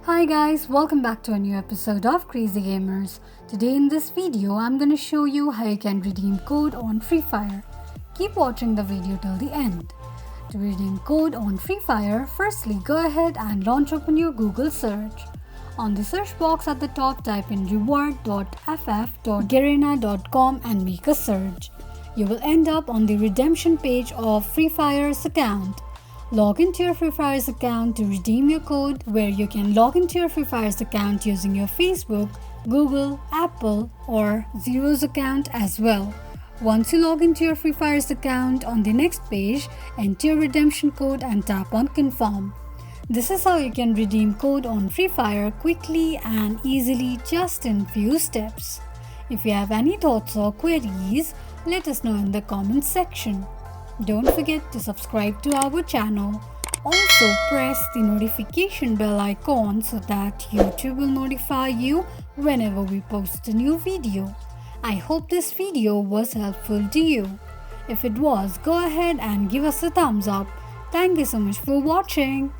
Hi guys, welcome back to a new episode of Crazy Gamers. Today in this video, I'm gonna show you how you can redeem code on Free Fire. Keep watching the video till the end. To redeem code on Free Fire, firstly go ahead and launch open your Google search. On the search box at the top, type in reward.ff.garena.com and make a search. You will end up on the redemption page of Free Fire's account. Log into your Free Fire's account to redeem your code, where you can log into your Free Fire's account using your Facebook, Google, Apple or Zero's account as well. Once you log into your Free Fire's account, on the next page, enter your redemption code and tap on confirm. This is how you can redeem code on Free Fire quickly and easily, just in few steps. If you have any thoughts or queries, let us know in the comments section. Don't forget to subscribe to our channel. Also press the notification bell icon so that YouTube will notify you whenever we post a new video. I hope this video was helpful to you. If it was, go ahead and give us a thumbs up. Thank you so much for watching.